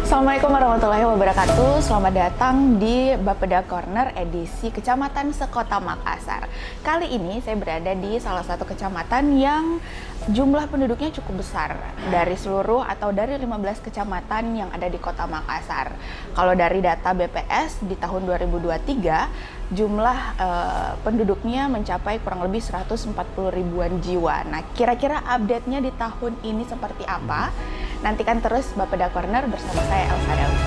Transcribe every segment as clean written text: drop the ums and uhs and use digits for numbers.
Assalamualaikum warahmatullahi wabarakatuh. Selamat datang di Bapeda Corner edisi Kecamatan Sekota Makassar. Kali ini saya berada di salah satu kecamatan yang jumlah penduduknya cukup besar dari seluruh atau dari 15 kecamatan yang ada di Kota Makassar. Kalau dari data BPS di tahun 2023 jumlah penduduknya mencapai kurang lebih 140 ribuan jiwa. Nah, kira-kira update-nya di tahun ini seperti apa? Nantikan terus Bapeda Corner bersama saya Elsa Daud.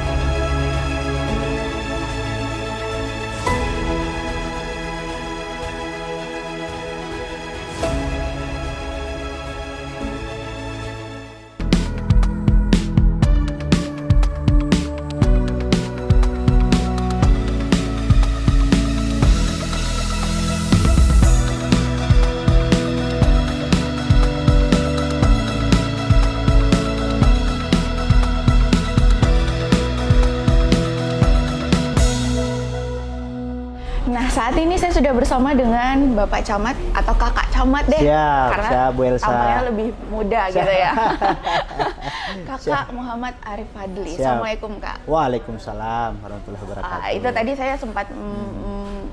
Nah, saat ini saya sudah bersama dengan Bapak Camat atau Kakak Camat deh. Siap, karena Bu Elsa. tampaknya lebih muda gitu ya. Kakak Siap. Muhammad Arif Fadli. Siap. Assalamualaikum, Kak. Waalaikumsalam warahmatullahi wabarakatuh. Itu tadi saya sempat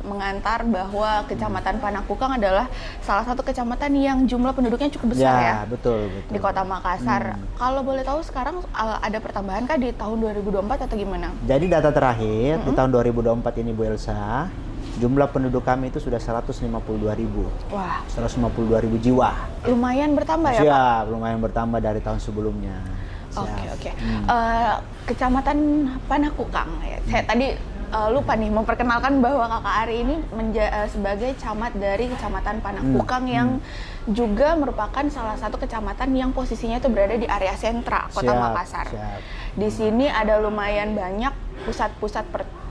mengantar bahwa Kecamatan Panakukang adalah salah satu kecamatan yang jumlah penduduknya cukup besar ya. Betul. Di Kota Makassar. Kalau boleh tahu sekarang ada pertambahan kah di tahun 2024 atau gimana? Jadi data terakhir di tahun 2024 ini Bu Elsa, jumlah penduduk kami itu sudah 152.000. Wah, 152.000 jiwa. lumayan bertambah ya, Pak? Siap, lumayan bertambah dari tahun sebelumnya. Oke. Kecamatan Panakukang ya. Saya tadi lupa nih memperkenalkan bahwa Kakak Ari ini sebagai camat dari Kecamatan Panakukang yang juga merupakan salah satu kecamatan yang posisinya itu berada di area sentra Kota Makassar. Siap. Di sini ada lumayan banyak pusat-pusat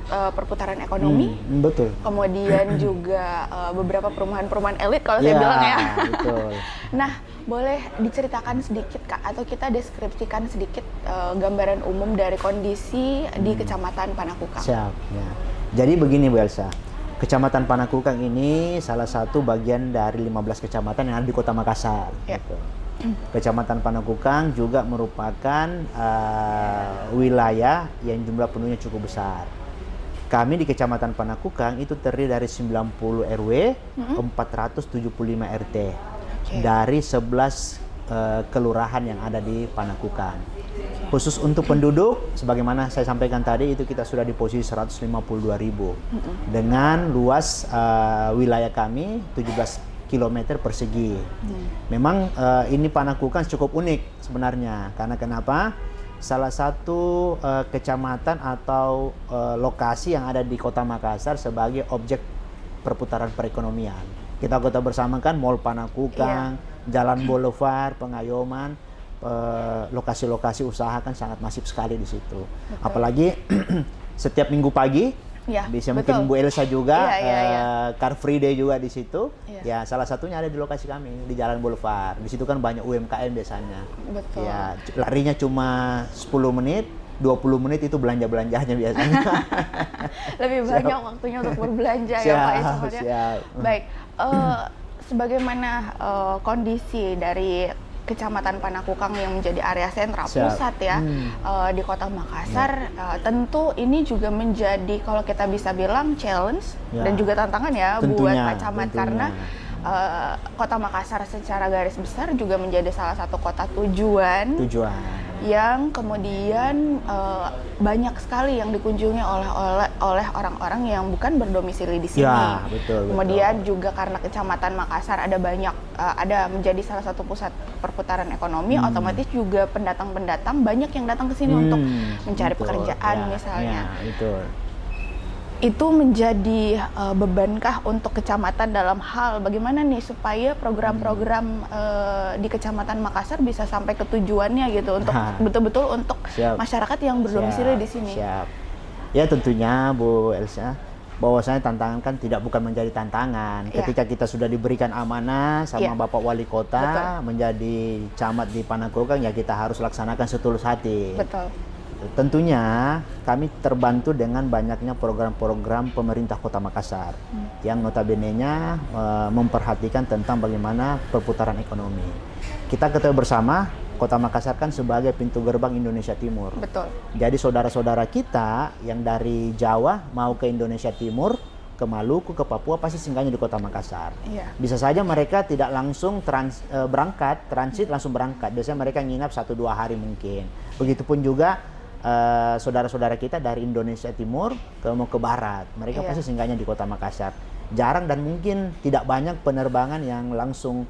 perputaran ekonomi. Betul. Kemudian juga beberapa perumahan-perumahan elit kalau saya bilang ya. Betul. Nah, boleh diceritakan sedikit Kak, atau kita deskripsikan sedikit gambaran umum dari kondisi di Kecamatan Panakukang. Siap, ya. Jadi begini Bu Elsa, Kecamatan Panakukang ini salah satu bagian dari 15 kecamatan yang ada di Kota Makassar. Ya. Gitu. Kecamatan Panakukang juga merupakan wilayah yang jumlah penduduknya cukup besar. Kami di Kecamatan Panakukang itu terdiri dari 90 RW, 475 RT. Dari 11 kelurahan yang ada di Panakukang. Khusus untuk penduduk, sebagaimana saya sampaikan tadi, itu kita sudah di posisi 152.000. Dengan luas wilayah kami 17 km persegi. Memang ini Panakukang cukup unik sebenarnya. Karena kenapa? Salah satu kecamatan atau lokasi yang ada di Kota Makassar sebagai objek perputaran perekonomian. Kita kota bersama kan Mall Panakukang, Jalan Boulevard, Pengayoman, lokasi-lokasi usaha kan sangat masif sekali di situ. Betul. Apalagi setiap minggu pagi, bisa mungkin Bu Elsa juga, Car Free Day juga di situ. Ya, salah satunya ada di lokasi kami di Jalan Boulevard. Di situ kan banyak UMKM biasanya. Betul. Ya, larinya cuma 10 menit. 20 menit itu belanja-belanjanya biasanya. Lebih banyak waktunya untuk berbelanja ya Pak ya sebenarnya. Baik, sebagaimana kondisi dari Kecamatan Panakukang yang menjadi area sentra pusat ya di Kota Makassar, tentu ini juga menjadi kalau kita bisa bilang challenge dan juga tantangan ya buat Pak Camat karena Kota Makassar secara garis besar juga menjadi salah satu kota tujuan yang kemudian banyak sekali yang dikunjungi oleh orang-orang yang bukan berdomisili di sini. Ya, betul. Kemudian juga karena Kecamatan Makassar ada menjadi salah satu pusat perputaran ekonomi, otomatis juga pendatang-pendatang banyak yang datang ke sini untuk mencari pekerjaan misalnya. Betul. Itu menjadi bebankah untuk kecamatan dalam hal bagaimana nih supaya program-program di Kecamatan Makassar bisa sampai ke tujuannya gitu untuk betul-betul untuk masyarakat yang berdomisili di sini. Ya tentunya Bu Elsa, bahwasanya tantangan kan bukan menjadi tantangan. Ketika kita sudah diberikan amanah sama Bapak Wali Kota menjadi camat di Panakukang, ya kita harus laksanakan setulus hati. Betul. Tentunya kami terbantu dengan banyaknya program-program pemerintah Kota Makassar yang notabene-nya memperhatikan tentang bagaimana perputaran ekonomi. Kita ketahui bersama Kota Makassar kan sebagai pintu gerbang Indonesia Timur. Betul. Jadi saudara-saudara kita yang dari Jawa mau ke Indonesia Timur, ke Maluku, ke Papua pasti singgahnya di Kota Makassar. Iya. Bisa saja mereka tidak langsung berangkat, transit langsung berangkat. Biasanya mereka nginap 1-2 hari mungkin. Begitupun juga saudara-saudara kita dari Indonesia Timur mau ke barat, mereka pasti singgahnya di Kota Makassar. Jarang dan mungkin tidak banyak penerbangan yang langsung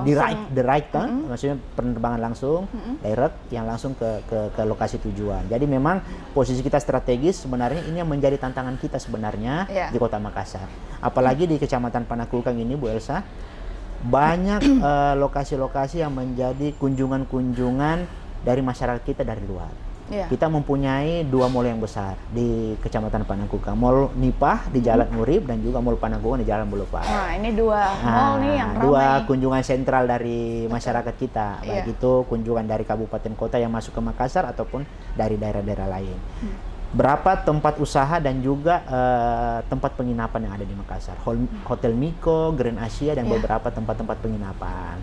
direct kan, maksudnya penerbangan langsung direct yang langsung ke lokasi tujuan. Jadi memang posisi kita strategis sebenarnya ini yang menjadi tantangan kita sebenarnya di Kota Makassar. Apalagi di Kecamatan Panakukang ini, Bu Elsa, banyak lokasi-lokasi yang menjadi kunjungan-kunjungan dari masyarakat kita dari luar. Kita mempunyai 2 mall yang besar di Kecamatan Panakukang, Mall Nipah di Jalan Urip dan juga Mall Panakukang di Jalan Boulevard. Nah, ini 2 mall nih yang ramai. 2 kunjungan sentral dari masyarakat kita, baik itu kunjungan dari kabupaten kota yang masuk ke Makassar ataupun dari daerah-daerah lain. Berapa tempat usaha dan juga tempat penginapan yang ada di Makassar, Hotel Miko, Grand Asia dan beberapa tempat-tempat penginapan.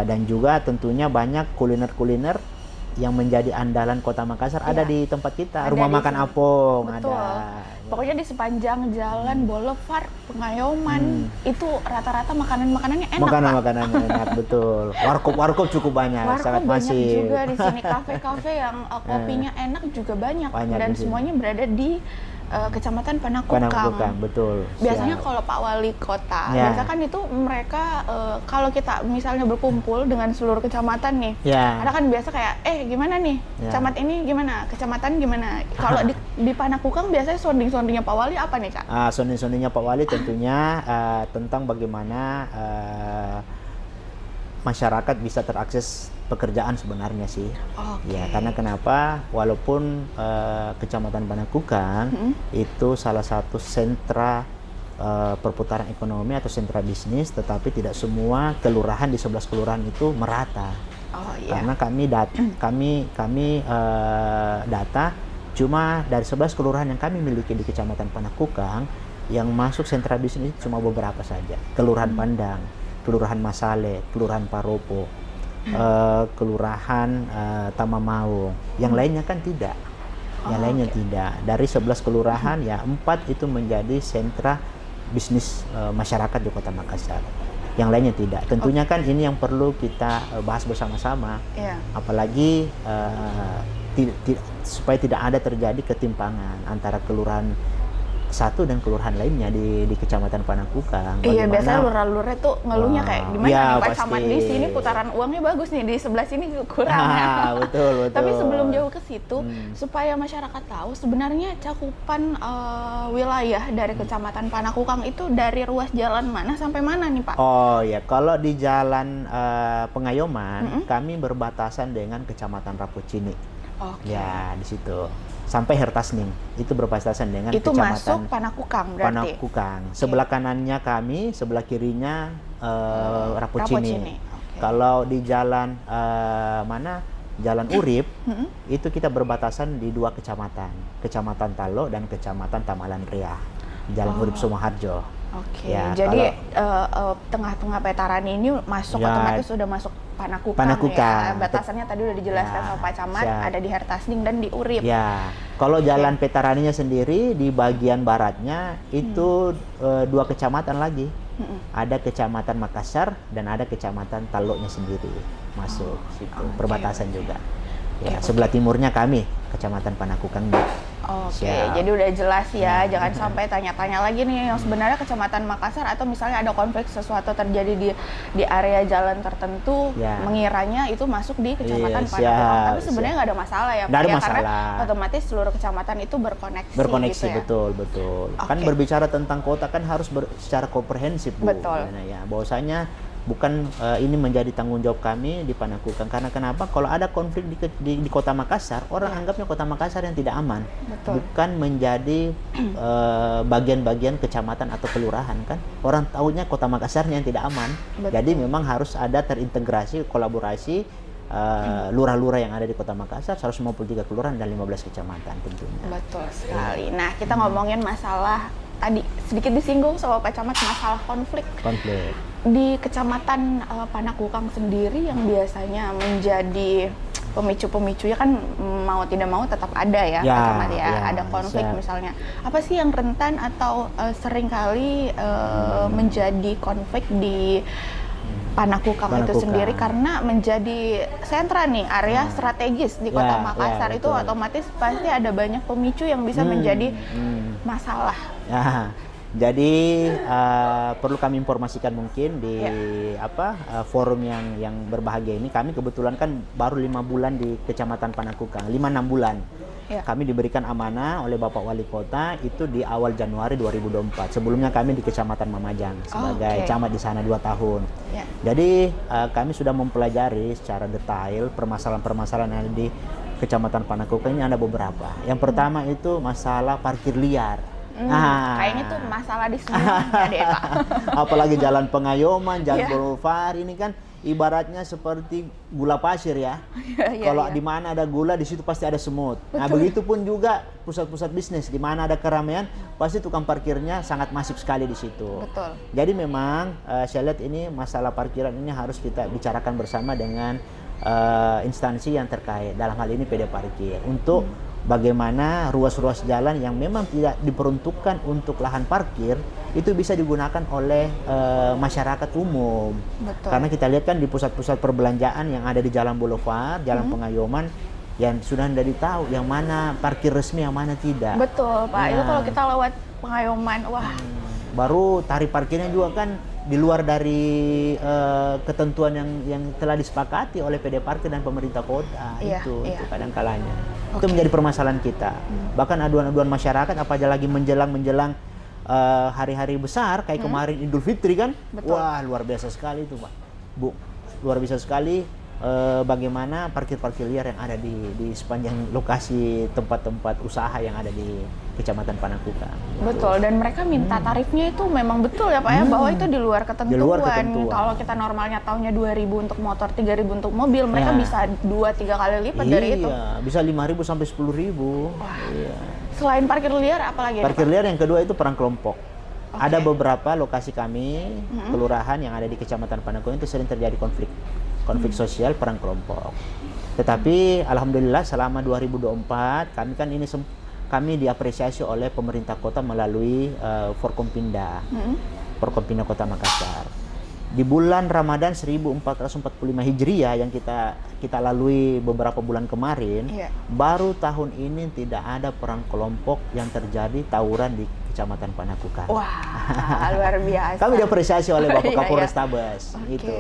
Dan juga tentunya banyak kuliner-kuliner yang menjadi andalan Kota Makassar ada di tempat kita. Rumah makan Apong ada. Pokoknya di sepanjang jalan Boulevard Pengayoman itu rata-rata makanan-makanannya enak. Makanan-makanannya enak, betul. Warkop cukup banyak, sangat masif. Juga di sini kafe-kafe yang kopinya enak juga banyak dan semuanya berada di Kecamatan Panakukang. Betul. Biasanya kalau Pak Wali Kota, biasanya kan itu mereka kalau kita misalnya berkumpul dengan seluruh kecamatan nih, ada kan biasa kayak, gimana nih, camat ini gimana, kecamatan gimana. Kalau di Panakukang biasanya sounding-soundingnya Pak Wali apa nih, Kak? Sounding-soundingnya Pak Wali tentunya tentang bagaimana masyarakat bisa terakses pekerjaan sebenarnya sih. Ya, karena kenapa? Walaupun Kecamatan Panakukang itu salah satu sentra perputaran ekonomi atau sentra bisnis, tetapi tidak semua kelurahan di 11 kelurahan itu merata. Karena kami data cuma dari 11 kelurahan yang kami miliki di Kecamatan Panakukang yang masuk sentra bisnis cuma beberapa saja. Kelurahan Pandang, Kelurahan Masale, Kelurahan Paropo, Kelurahan Tamamaung. Yang lainnya kan tidak. Yang lainnya tidak. Dari 11 kelurahan ya 4 itu menjadi sentra bisnis masyarakat di Kota Makassar. Yang lainnya tidak. Tentunya kan ini yang perlu kita bahas bersama-sama. Apalagi supaya tidak ada terjadi ketimpangan antara kelurahan satu dan kelurahan lainnya di Kecamatan Panakukang. Iya, biasanya lurah-lurah tuh ngeluhnya kayak gimana nih Pak Camat, di sini putaran uangnya bagus nih, di sebelah sini kurang. Betul. Tapi sebelum jauh ke situ, supaya masyarakat tahu sebenarnya cakupan wilayah dari Kecamatan Panakukang itu dari ruas jalan mana sampai mana nih Pak? Oh ya, kalau di Jalan Pengayoman kami berbatasan dengan Kecamatan Rapucini. Ya, di situ. Sampai Hertasning itu berbatasan dengan itu Kecamatan masuk Panakukang berarti. Panakukang. Sebelah kanannya kami, sebelah kirinya Rapucini. Kalau di jalan Jalan Urip itu kita berbatasan di 2 kecamatan, Kecamatan Talo dan Kecamatan Tamalan Ria. Jalan Urip Sumoharjo. Ya, jadi tengah-tengah petaran ini masuk otomatis sudah masuk Panakukang. Ya. Batasannya tadi udah dijelaskan sama Pak Camat, ada di Hertasning dan di Urip. Ya, kalau jalan petaraninya sendiri di bagian baratnya itu 2 kecamatan lagi. Ada Kecamatan Makassar dan ada Kecamatan Taloknya sendiri masuk situ, perbatasan juga. Ya, sebelah timurnya kami Kecamatan Panakukang. Jadi udah jelas ya, jangan sampai tanya-tanya lagi nih yang sebenarnya Kecamatan Makassar atau misalnya ada konflik sesuatu terjadi di area jalan tertentu, mengiranya itu masuk di Kecamatan Panakukang. Tapi sebenarnya nggak ada masalah ya, Pak, karena otomatis seluruh kecamatan itu berkoneksi gitu ya. Betul. Kan berbicara tentang kota kan harus secara komprehensif, Bu. Betul. Ya, bahwasanya bukan ini menjadi tanggung jawab kami di Panakukang. Karena kenapa? Kalau ada konflik di Kota Makassar, orang anggapnya Kota Makassar yang tidak aman. Bukan menjadi bagian-bagian kecamatan atau kelurahan kan. Orang tahunya Kota Makassarnya yang tidak aman. Jadi memang harus ada terintegrasi, kolaborasi lurah-lurah yang ada di Kota Makassar, 153 kelurahan dan 15 kecamatan tentunya. Betul sekali. Nah, kita ngomongin masalah tadi sedikit disinggung sama Pak Camat masalah konflik. Di Kecamatan Panakukang sendiri yang biasanya menjadi pemicu-pemicunya kan mau tidak mau tetap ada ya, Pak Camat ya. Ada konflik misalnya. Apa sih yang rentan atau seringkali menjadi konflik di Panakukang itu sendiri karena menjadi sentra nih, area strategis di Kota Makassar itu betul. Otomatis pasti ada banyak pemicu yang bisa menjadi masalah. Jadi perlu kami informasikan mungkin di forum yang berbahagia ini, kami kebetulan kan baru 5 bulan di Kecamatan Panakukang, 5-6 bulan. Kami diberikan amanah oleh Bapak Wali Kota itu di awal Januari 2024. Sebelumnya kami di Kecamatan Mamajang sebagai camat di sana 2 tahun. Jadi kami sudah mempelajari secara detail permasalahan-permasalahan yang ada di Kecamatan Panakukang ini ada beberapa. Yang pertama itu masalah parkir liar. Kayaknya tuh masalah di semuanya deh Pak. Apalagi jalan Pengayoman, jalan Boulevard ini kan ibaratnya seperti gula pasir ya. Kalau di mana ada gula, di situ pasti ada semut. Betul. Nah, begitupun juga pusat-pusat bisnis, di mana ada keramaian, pasti tukang parkirnya sangat masif sekali di situ. Betul. Jadi memang saya lihat ini masalah parkiran ini harus kita bicarakan bersama dengan instansi yang terkait. Dalam hal ini PD Parkir untuk bagaimana ruas-ruas jalan yang memang tidak diperuntukkan untuk lahan parkir itu bisa digunakan oleh masyarakat umum. Betul. Karena kita lihat kan di pusat-pusat perbelanjaan yang ada di Jalan Boulevard, Jalan Pengayoman, yang sudah dari tahu yang mana parkir resmi, yang mana tidak. Betul Pak, itu kalau kita lewat Pengayoman, baru tarif parkirnya juga kan di luar dari ketentuan yang telah disepakati oleh PD Parkir dan pemerintah kota. Itu kadang kalanya. Itu menjadi permasalahan kita. Bahkan aduan-aduan masyarakat apalagi menjelang hari-hari besar kayak kemarin Idul Fitri kan. Betul. Wah, luar biasa sekali itu, Pak. Bu, luar biasa sekali bagaimana parkir-parkir liar yang ada di sepanjang lokasi tempat-tempat usaha yang ada di Kecamatan Panakukang. Betul, dan mereka minta tarifnya itu memang betul ya Pak ya, bahwa itu di luar ketentuan. Di luar ketentuan. Kalau kita normalnya tahunya 2.000 untuk motor, 3.000 untuk mobil, mereka bisa 2-3 kali lipat dari itu. Iya, bisa 5.000 sampai 10.000. Wah. Iya. Selain parkir liar, apalagi? Parkir liar yang kedua itu perang kelompok. Ada beberapa lokasi kami, kelurahan yang ada di Kecamatan Panakukang itu sering terjadi konflik sosial, perang kelompok. Tetapi alhamdulillah selama 2024 kami diapresiasi oleh pemerintah kota melalui Forkompinda, Forkompinda Kota Makassar. Di bulan Ramadan 1445 Hijriah yang kita lalui beberapa bulan kemarin, baru tahun ini tidak ada perang kelompok yang terjadi tawuran di Kecamatan Panakukang. Wah, luar biasa. Kami diapresiasi oleh Bapak Kapolres Tabes. Itu.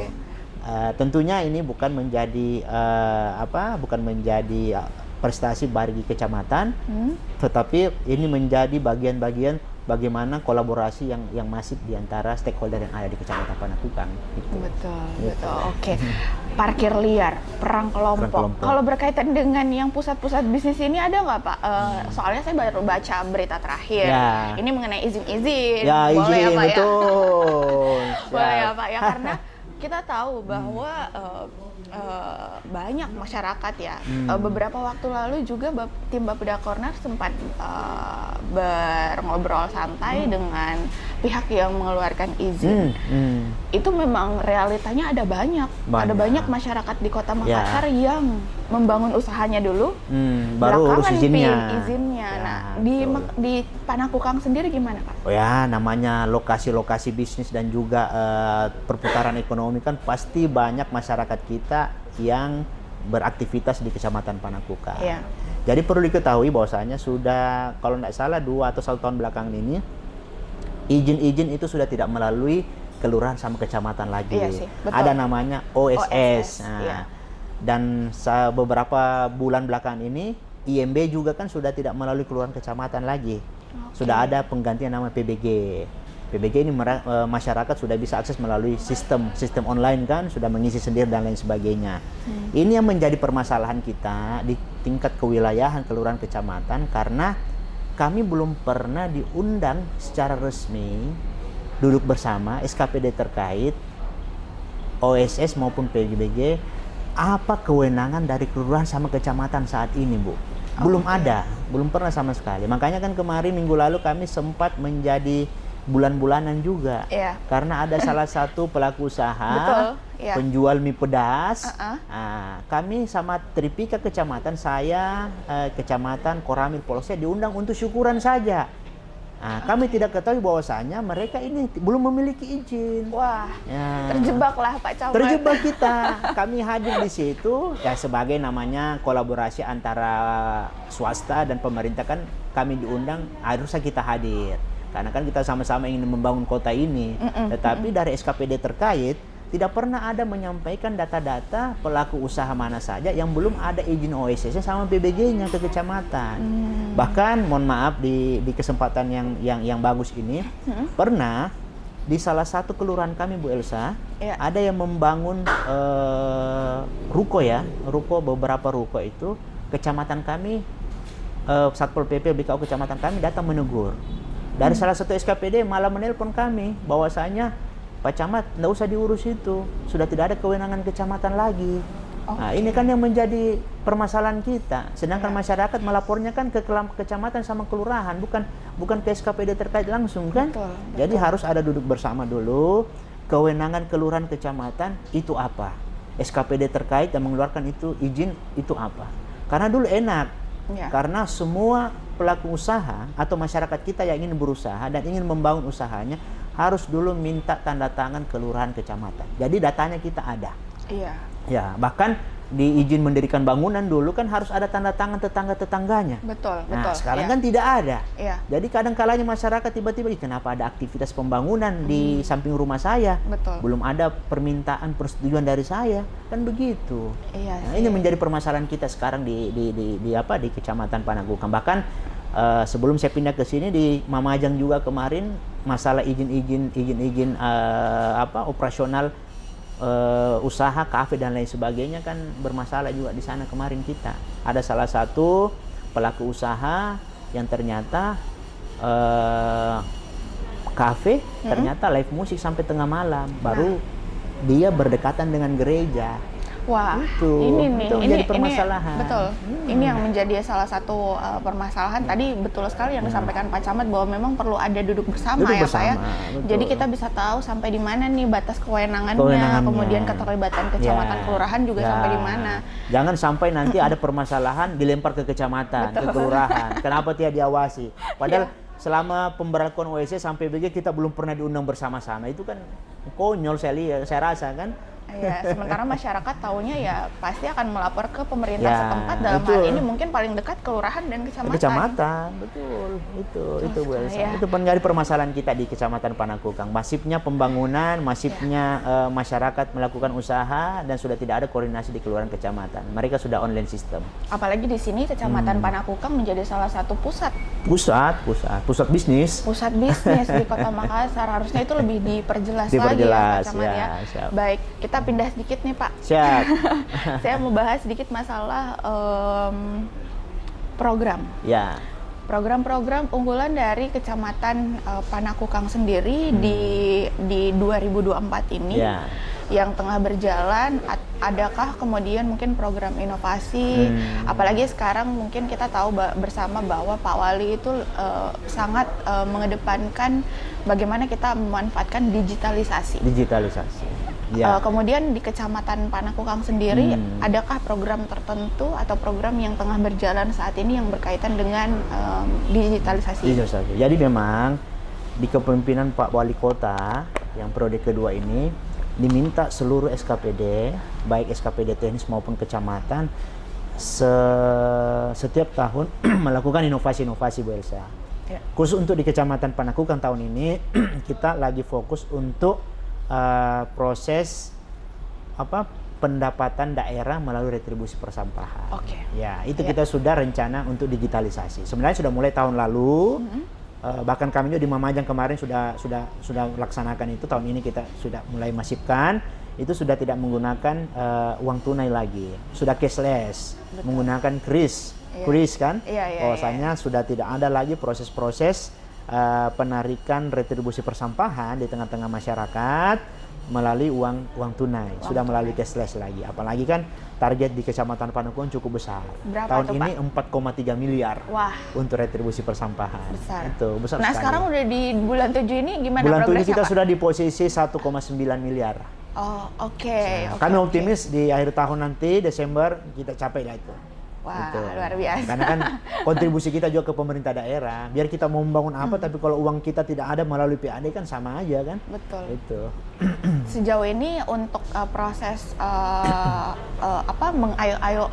Tentunya ini bukan menjadi prestasi bagi kecamatan, tetapi ini menjadi bagian-bagian bagaimana kolaborasi yang masif di antara stakeholder yang ada di Kecamatan Panakukang. Gitu. Betul. Oke. Parkir liar, perang kelompok. Kalau berkaitan dengan yang pusat-pusat bisnis ini ada nggak Pak? Soalnya saya baru baca berita terakhir. Ini mengenai izin-izin. Boleh ya Pak betul. Boleh ya Pak ya, karena kita tahu bahwa banyak masyarakat ya. Beberapa waktu lalu juga tim Bapeda Corner sempat ngobrol santai dengan pihak yang mengeluarkan izin. Itu memang realitanya ada banyak masyarakat di Kota Makassar yang membangun usahanya dulu, baru urus izinnya. Nah, di Panakukang sendiri gimana Pak? Oh ya, namanya lokasi-lokasi bisnis dan juga perputaran ekonomi kan pasti banyak masyarakat kita yang beraktivitas di Kecamatan Panakukang. Jadi perlu diketahui bahwasanya sudah kalau tidak salah 2 atau 1 tahun belakang ini izin-izin itu sudah tidak melalui kelurahan sama kecamatan lagi. Ada namanya OSS. Dan beberapa bulan belakangan ini IMB juga kan sudah tidak melalui kelurahan kecamatan lagi. Sudah ada penggantian nama PBG. PBG ini masyarakat sudah bisa akses melalui sistem online kan, sudah mengisi sendiri dan lain sebagainya. Ini yang menjadi permasalahan kita di tingkat kewilayahan kelurahan kecamatan karena kami belum pernah diundang secara resmi duduk bersama SKPD terkait OSS maupun PBG apa kewenangan dari kelurahan sama kecamatan saat ini, Bu. Belum ada, belum pernah sama sekali. Makanya kan kemarin minggu lalu kami sempat menjadi bulan-bulanan juga. Karena ada salah satu pelaku usaha penjual mie pedas. Nah, kami sama Tripika Kecamatan, saya Kecamatan Koramil Polsek diundang untuk syukuran saja. Nah, kami tidak ketahui bahwasanya mereka ini belum memiliki izin. Wah, terjebaklah Pak Camat. Terjebak kita. Kami hadir di situ ya sebagai namanya kolaborasi antara swasta dan pemerintah, kan kami diundang, harusnya kita hadir. Karena kan kita sama-sama ingin membangun kota ini. Tetapi dari SKPD terkait tidak pernah ada menyampaikan data-data pelaku usaha mana saja yang belum ada izin OSS sama PBG-nya ke kecamatan. Bahkan mohon maaf di kesempatan yang bagus ini, pernah di salah satu kelurahan kami Bu Elsa, ada yang membangun ruko ya, beberapa ruko itu, kecamatan kami, Satpol PP BKU kecamatan kami datang menegur. Dari salah satu SKPD malah menelpon kami bahwasanya Pak Camat, nggak usah diurus itu, sudah tidak ada kewenangan kecamatan lagi. Nah, ini kan yang menjadi permasalahan kita. Sedangkan masyarakat melapornya kan ke kecamatan sama kelurahan, bukan ke SKPD terkait langsung kan. Jadi harus ada duduk bersama dulu, kewenangan kelurahan kecamatan itu apa, SKPD terkait yang mengeluarkan itu izin itu apa. Karena dulu enak, karena semua pelaku usaha atau masyarakat kita yang ingin berusaha dan ingin membangun usahanya harus dulu minta tanda tangan kelurahan kecamatan. Jadi datanya kita ada. Ya, bahkan di izin mendirikan bangunan dulu kan harus ada tanda tangan tetangga-tetangganya. Betul. Sekarang kan tidak ada. Jadi kadang kalanya masyarakat tiba-tiba, kenapa ada aktivitas pembangunan di samping rumah saya? Belum ada permintaan persetujuan dari saya, kan begitu. Ini menjadi permasalahan kita sekarang di Kecamatan Panakukang. Bahkan sebelum saya pindah ke sini di Mamajang juga kemarin masalah izin operasional usaha kafe dan lain sebagainya kan bermasalah juga di sana kemarin kita. Ada salah satu pelaku usaha yang ternyata kafe ternyata live musik sampai tengah malam, baru dia berdekatan dengan gereja. Wah, itu menjadi permasalahan. Betul. Ini yang menjadi salah satu permasalahan. Tadi betul sekali yang disampaikan Pak Camat bahwa memang perlu ada duduk bersama ya Pak ya. Jadi kita bisa tahu sampai di mana nih batas kewenangannya, kemudian keterlibatan kecamatan, kelurahan juga sampai di mana. Jangan sampai nanti ada permasalahan dilempar ke kecamatan, ke kelurahan. Kenapa tidak diawasi? Padahal selama pemberlakuan OSS sampai BG kita belum pernah diundang bersama-sama. Itu kan konyol saya rasa kan. Sementara masyarakat taunya ya pasti akan melapor ke pemerintah setempat, dalam hal ini mungkin paling dekat kelurahan dan kecamatan. Betul. Itu Bu Elsa. Itu menjadi permasalahan kita di Kecamatan Panakukang. Masifnya pembangunan, masifnya masyarakat melakukan usaha dan sudah tidak ada koordinasi di kelurahan kecamatan. Mereka sudah online system. Apalagi di sini Kecamatan Panakukang menjadi salah satu pusat bisnis. Pusat bisnis di Kota Makassar. Harusnya itu lebih diperjelas lagi ya Pak Camat ya. Baik, kita pindah sedikit nih Pak. Siap. Saya mau bahas sedikit masalah program. Program-program unggulan dari Kecamatan Panakukang sendiri di 2024 ini yang tengah berjalan. Adakah kemudian mungkin program inovasi? Apalagi sekarang mungkin kita tahu bersama bahwa Pak Wali itu sangat mengedepankan bagaimana kita memanfaatkan digitalisasi. Kemudian di Kecamatan Panakukang sendiri, adakah program tertentu atau program yang tengah berjalan saat ini yang berkaitan dengan digitalisasi? Jadi memang di kepemimpinan Pak Wali Kota yang periode kedua ini diminta seluruh SKPD, baik SKPD teknis maupun kecamatan, setiap tahun melakukan inovasi-inovasi Bu Elsa. Khusus untuk di Kecamatan Panakukang tahun ini kita lagi fokus untuk proses pendapatan daerah melalui retribusi persampahan. Itu kita sudah rencana untuk digitalisasi. Sebenarnya sudah mulai tahun lalu, bahkan kami juga di Mamajang kemarin sudah laksanakan itu. Tahun ini kita sudah mulai masifkan. Itu sudah tidak menggunakan uang tunai lagi, sudah cashless, menggunakan kris kan. Bahwasanya sudah tidak ada lagi proses-proses penarikan retribusi persampahan di tengah-tengah masyarakat. melalui uang tunai, sudah melalui cashless lagi. Apalagi kan target di Kecamatan Panakukang cukup besar. Berapa Tahun tuh, ini Pak? 4,3 miliar. Wah, untuk retribusi persampahan. besar. Itu besar Nah, sekali. sekarang udah di bulan 7 ini gimana Bulan 7 progresnya, kita Pak? sudah di posisi 1,9 miliar. Oh, oke. Oke, Kami oke. optimis di akhir tahun nanti Desember kita capai lah itu. Wah, Gitu. luar biasa. Karena kan kontribusi kita juga ke pemerintah daerah. Biar kita mau membangun apa, tapi kalau uang kita tidak ada melalui PAD kan sama aja kan. Betul. Itu. Sejauh ini untuk proses mengayo-ayo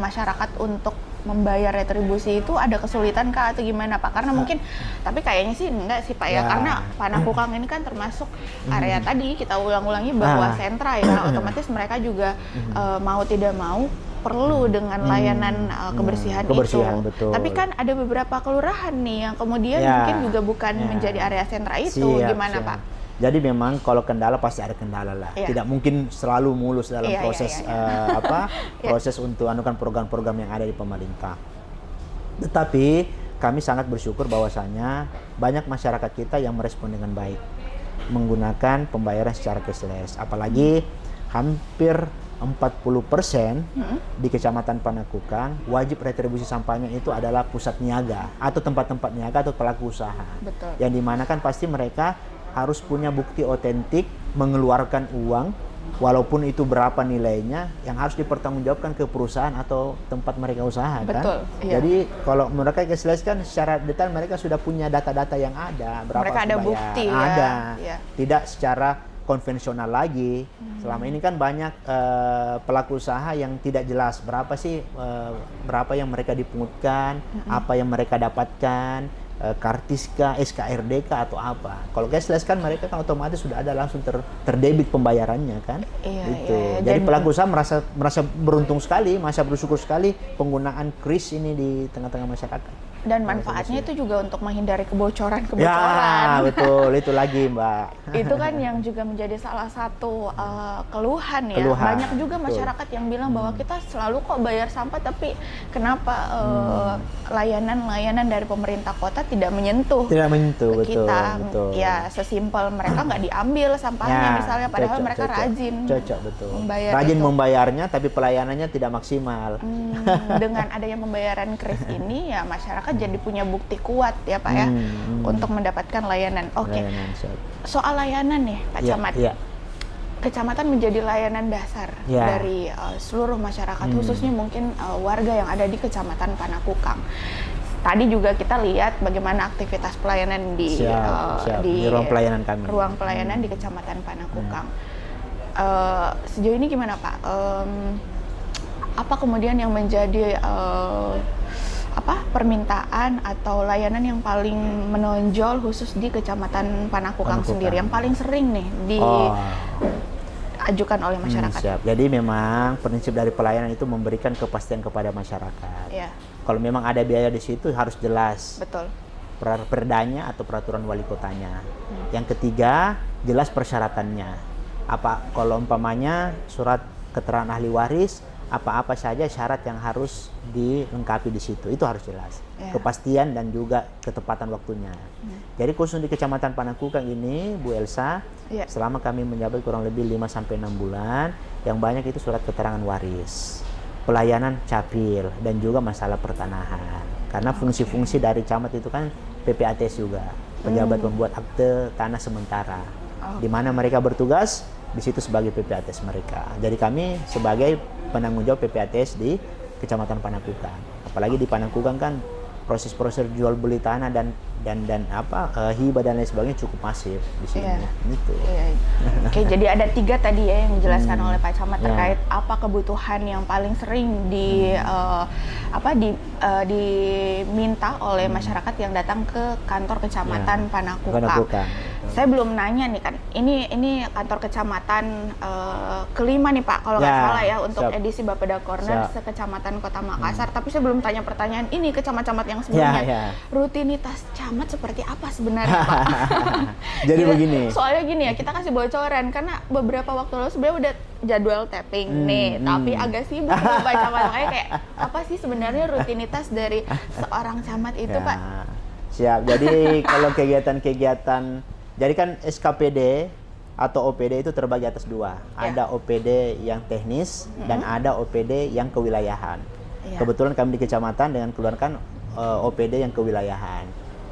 masyarakat untuk membayar retribusi itu ada kesulitan kah atau gimana, Pak? Karena mungkin, tapi kayaknya sih enggak sih, Pak, ya. Karena Panakukang ini kan termasuk area tadi kita ulang-ulangi bahwa sentra ya, otomatis mereka juga mau tidak mau perlu dengan layanan kebersihan itu. Betul. Tapi kan ada beberapa kelurahan nih yang kemudian mungkin juga bukan menjadi area sentra itu. Gimana, Pak? Jadi memang kalau kendala pasti ada kendala lah. Tidak mungkin selalu mulus dalam proses proses untuk anukan program-program yang ada di pemerintah. Tetapi kami sangat bersyukur bahwasanya banyak masyarakat kita yang merespon dengan baik menggunakan pembayaran secara cashless. Apalagi hampir 40% di Kecamatan Panakukang wajib retribusi sampahnya itu adalah pusat niaga atau tempat-tempat niaga atau pelaku usaha. Betul. Yang dimana kan pasti mereka harus punya bukti otentik mengeluarkan uang walaupun itu berapa nilainya yang harus dipertanggungjawabkan ke perusahaan atau tempat mereka usaha. Betul, kan. iya. Jadi kalau mereka cashless kan secara detail mereka sudah punya data-data yang ada berapa Mereka harus ada dibayar. bukti ya. Ada. Iya. Tidak secara konvensional lagi. Selama ini kan banyak pelaku usaha yang tidak jelas berapa sih berapa yang mereka dipungutkan, apa yang mereka dapatkan, kartiska, SKRD atau apa. Kalau cashless kan mereka kan otomatis sudah ada langsung terdebit pembayarannya kan. Iya. Jadi pelaku usaha merasa beruntung sekali, merasa bersyukur sekali penggunaan kris ini di tengah-tengah masyarakat. Dan manfaatnya itu juga untuk menghindari kebocoran. Ya, betul. Itu lagi, Mbak. Itu kan yang juga menjadi salah satu keluhan ya. Banyak juga masyarakat yang bilang bahwa kita selalu kok bayar sampah, tapi kenapa layanan-layanan dari pemerintah kota tidak menyentuh kita. Betul. Ya, sesimpel mereka nggak diambil sampahnya misalnya, padahal mereka rajin membayar. Rajin membayarnya, tapi pelayanannya tidak maksimal. Dengan adanya pembayaran kris ini, ya masyarakat jadi punya bukti kuat ya, Pak, ya, untuk mendapatkan layanan. Oke. Soal layanan nih, Pak Camat. Kecamatan menjadi layanan dasar dari seluruh masyarakat, khususnya mungkin warga yang ada di Kecamatan Panakukang. Tadi juga kita lihat bagaimana aktivitas pelayanan di ruang pelayanan kami. Ruang pelayanan di Kecamatan Panakukang. Sejauh ini gimana, Pak? Apa kemudian yang menjadi permintaan atau layanan yang paling menonjol khusus di Kecamatan Panakukang sendiri, yang paling sering nih diajukan oleh masyarakat? Siap. Jadi memang prinsip dari pelayanan itu memberikan kepastian kepada masyarakat. Kalau memang ada biaya di situ harus jelas. Betul. Perdanya atau peraturan wali kotanya. Yang ketiga, jelas persyaratannya. Apa kalau umpamanya surat keterangan ahli waris, apa-apa saja syarat yang harus dilengkapi di situ, itu harus jelas. Kepastian dan juga ketepatan waktunya. Jadi khusus di Kecamatan Panakukang ini, Bu Elsa, selama kami menjabat kurang lebih 5-6 bulan, yang banyak itu surat keterangan waris, pelayanan capil, dan juga masalah pertanahan. Karena fungsi-fungsi dari camat itu kan PPATS juga, pejabat pembuat akte tanah sementara, di mana mereka bertugas di situ sebagai PPATS mereka. Jadi kami sebagai penanggung jawab PPATS di Kecamatan Panakukang. Apalagi di Panakukang kan proses-proses jual beli tanah dan hibah dan lain sebagainya cukup masif di sini. Gitu. Oke, jadi ada 3 tadi ya yang dijelaskan oleh Pak Camat terkait apa kebutuhan yang paling sering diminta oleh masyarakat yang datang ke kantor Kecamatan Panakukang. Saya belum nanya nih kan, ini kantor kecamatan kelima nih Pak, kalau nggak salah ya, untuk edisi Bapeda Corner sekecamatan Kota Makassar. Tapi saya belum tanya pertanyaan ini ke camat-camat yang sebelumnya. Rutinitas camat seperti apa sebenarnya, Pak? Jadi begini. Soalnya gini ya, kita kasih bocoran karena beberapa waktu lalu sebenarnya udah jadwal tapping nih, tapi agak sibuk Pak Camat. Makanya kayak apa sih sebenarnya rutinitas dari seorang camat itu, Pak? Siap. Jadi kalau kegiatan-kegiatan, jadi kan SKPD atau OPD itu terbagi atas dua. Ada OPD yang teknis dan ada OPD yang kewilayahan. Kebetulan kami di kecamatan dengan keluarkan OPD yang kewilayahan.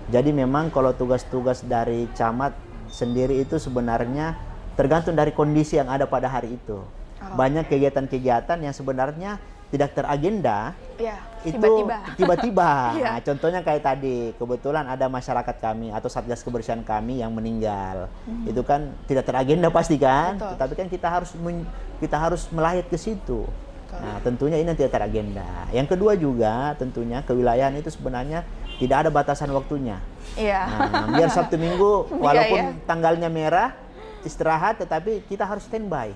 Jadi memang kalau tugas-tugas dari camat sendiri itu sebenarnya tergantung dari kondisi yang ada pada hari itu. Banyak kegiatan-kegiatan yang sebenarnya tidak teragenda, itu tiba-tiba. Nah, contohnya kayak tadi, kebetulan ada masyarakat kami atau satgas kebersihan kami yang meninggal. Itu kan tidak teragenda pasti kan, tetapi kan kita harus melayat ke situ. Nah, tentunya ini tidak teragenda. Yang kedua juga tentunya kewilayahan itu sebenarnya tidak ada batasan waktunya. Nah, biar Sabtu Minggu walaupun tanggalnya merah istirahat, tetapi kita harus standby.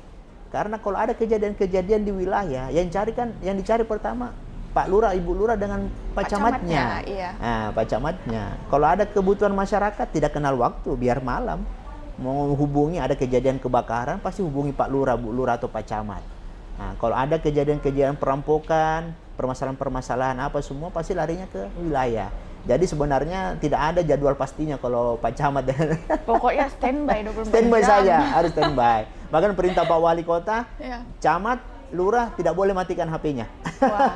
Karena kalau ada kejadian-kejadian di wilayah, yang dicari pertama Pak Lurah, Ibu Lurah dengan Pak Camatnya. Nah, Pak Camatnya. Kalau ada kebutuhan masyarakat tidak kenal waktu, biar malam mau hubungi ada kejadian kebakaran pasti hubungi Pak Lurah, Bu Lurah atau Pak Camat. Nah, kalau ada kejadian-kejadian perampokan, permasalahan-permasalahan apa semua pasti larinya ke wilayah. Jadi sebenarnya tidak ada jadwal pastinya kalau Pak Camat. Pokoknya standby 24 jam. Standby saja, harus standby. Bahkan perintah Pak Wali Kota, Camat, Lurah tidak boleh matikan HP-nya. Wah,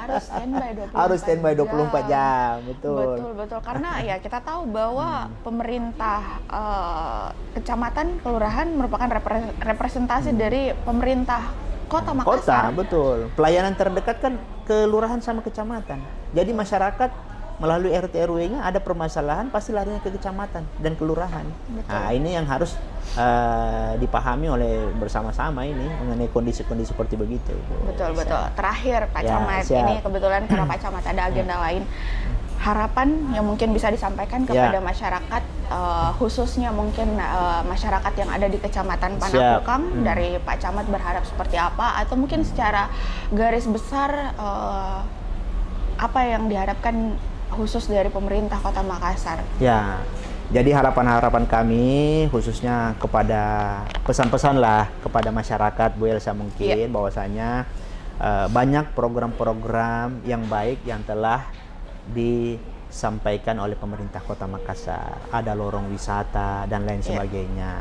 harus standby 24 jam. Harus standby 24 jam, betul. Betul. Karena ya kita tahu bahwa pemerintah kecamatan, kelurahan merupakan representasi dari pemerintah Kota Makassar. Kota, betul. Pelayanan terdekat kan kelurahan sama kecamatan. Jadi masyarakat melalui RT RW-nya ada permasalahan pasti larinya ke kecamatan dan kelurahan. Nah, ini yang harus dipahami oleh bersama-sama ini mengenai kondisi-kondisi seperti begitu. Betul. Terakhir Pak Camat, ini kebetulan karena Pak Camat ada agenda lain. Harapan yang mungkin bisa disampaikan kepada masyarakat, khususnya mungkin masyarakat yang ada di Kecamatan Panakukang, dari Pak Camat berharap seperti apa, atau mungkin secara garis besar apa yang diharapkan khusus dari pemerintah Kota Makassar? Ya, jadi harapan-harapan kami khususnya kepada pesan-pesan lah kepada masyarakat Bu Elsa mungkin bahwasanya banyak program-program yang baik yang telah disampaikan oleh pemerintah Kota Makassar. Ada lorong wisata dan lain sebagainya.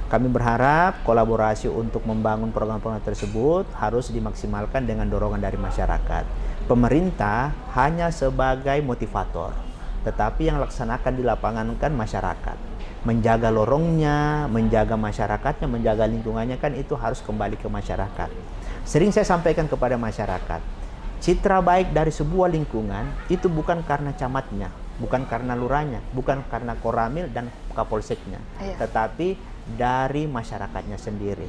Kami berharap kolaborasi untuk membangun program-program tersebut harus dimaksimalkan dengan dorongan dari masyarakat. Pemerintah hanya sebagai motivator, tetapi yang laksanakan di lapangan kan masyarakat. Menjaga lorongnya, menjaga masyarakatnya, menjaga lingkungannya kan itu harus kembali ke masyarakat. Sering saya sampaikan kepada masyarakat, citra baik dari sebuah lingkungan itu bukan karena camatnya, bukan karena lurahnya, bukan karena koramil dan kapolseknya, tetapi dari masyarakatnya sendiri.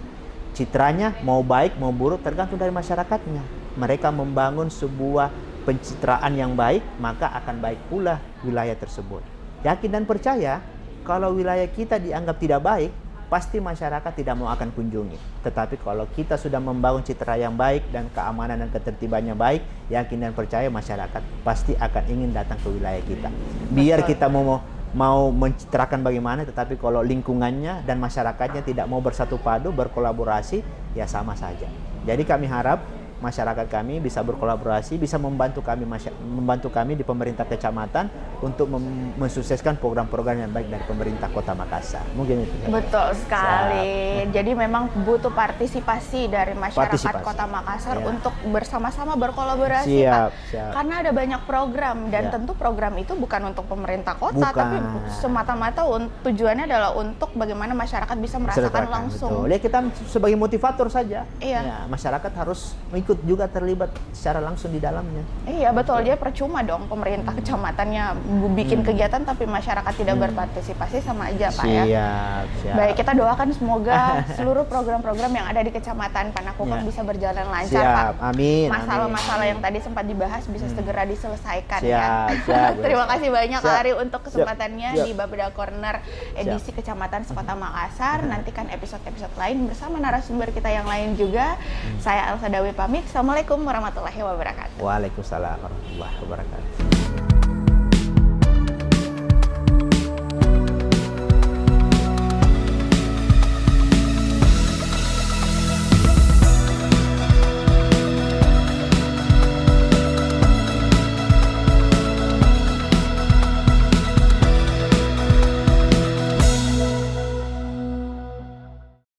Citranya mau baik mau buruk tergantung dari masyarakatnya. Mereka membangun sebuah pencitraan yang baik, maka akan baik pula wilayah tersebut. Yakin dan percaya, kalau wilayah kita dianggap tidak baik, pasti masyarakat tidak mau akan kunjungi. Tetapi kalau kita sudah membangun citra yang baik dan keamanan dan ketertibannya baik, yakin dan percaya masyarakat pasti akan ingin datang ke wilayah kita. Biar kita mau mencitrakan bagaimana, tetapi kalau lingkungannya dan masyarakatnya tidak mau bersatu padu, berkolaborasi, ya sama saja. Jadi kami harap masyarakat kami bisa berkolaborasi, bisa membantu kami di pemerintah kecamatan untuk mensukseskan program-program yang baik dari pemerintah Kota Makassar. Mungkin itu. Betul sekali. Jadi memang butuh partisipasi dari masyarakat Kota Makassar untuk bersama-sama berkolaborasi, Pak. Karena ada banyak program dan tentu program itu bukan untuk pemerintah kota, tapi semata-mata tujuannya adalah untuk bagaimana masyarakat bisa merasakan langsung. Betul. Ya, kita sebagai motivator saja. Ya, masyarakat harus ikut juga terlibat secara langsung di dalamnya. Iya, betul. Dia percuma dong pemerintah kecamatannya bikin kegiatan tapi masyarakat tidak berpartisipasi, sama aja, Pak, ya. Baik, kita doakan semoga seluruh program-program yang ada di Kecamatan Panakukang bisa berjalan lancar, Pak. Amin. Masalah-masalah yang tadi sempat dibahas bisa segera diselesaikan, ya. Terima kasih banyak, Kak Ari, untuk kesempatannya di Babeda Corner edisi Kecamatan Sekota Makassar. Nantikan episode-episode lain bersama narasumber kita yang lain juga. Saya Elsa Dawi pamit. Assalamualaikum warahmatullahi wabarakatuh. Waalaikumsalam warahmatullahi wabarakatuh.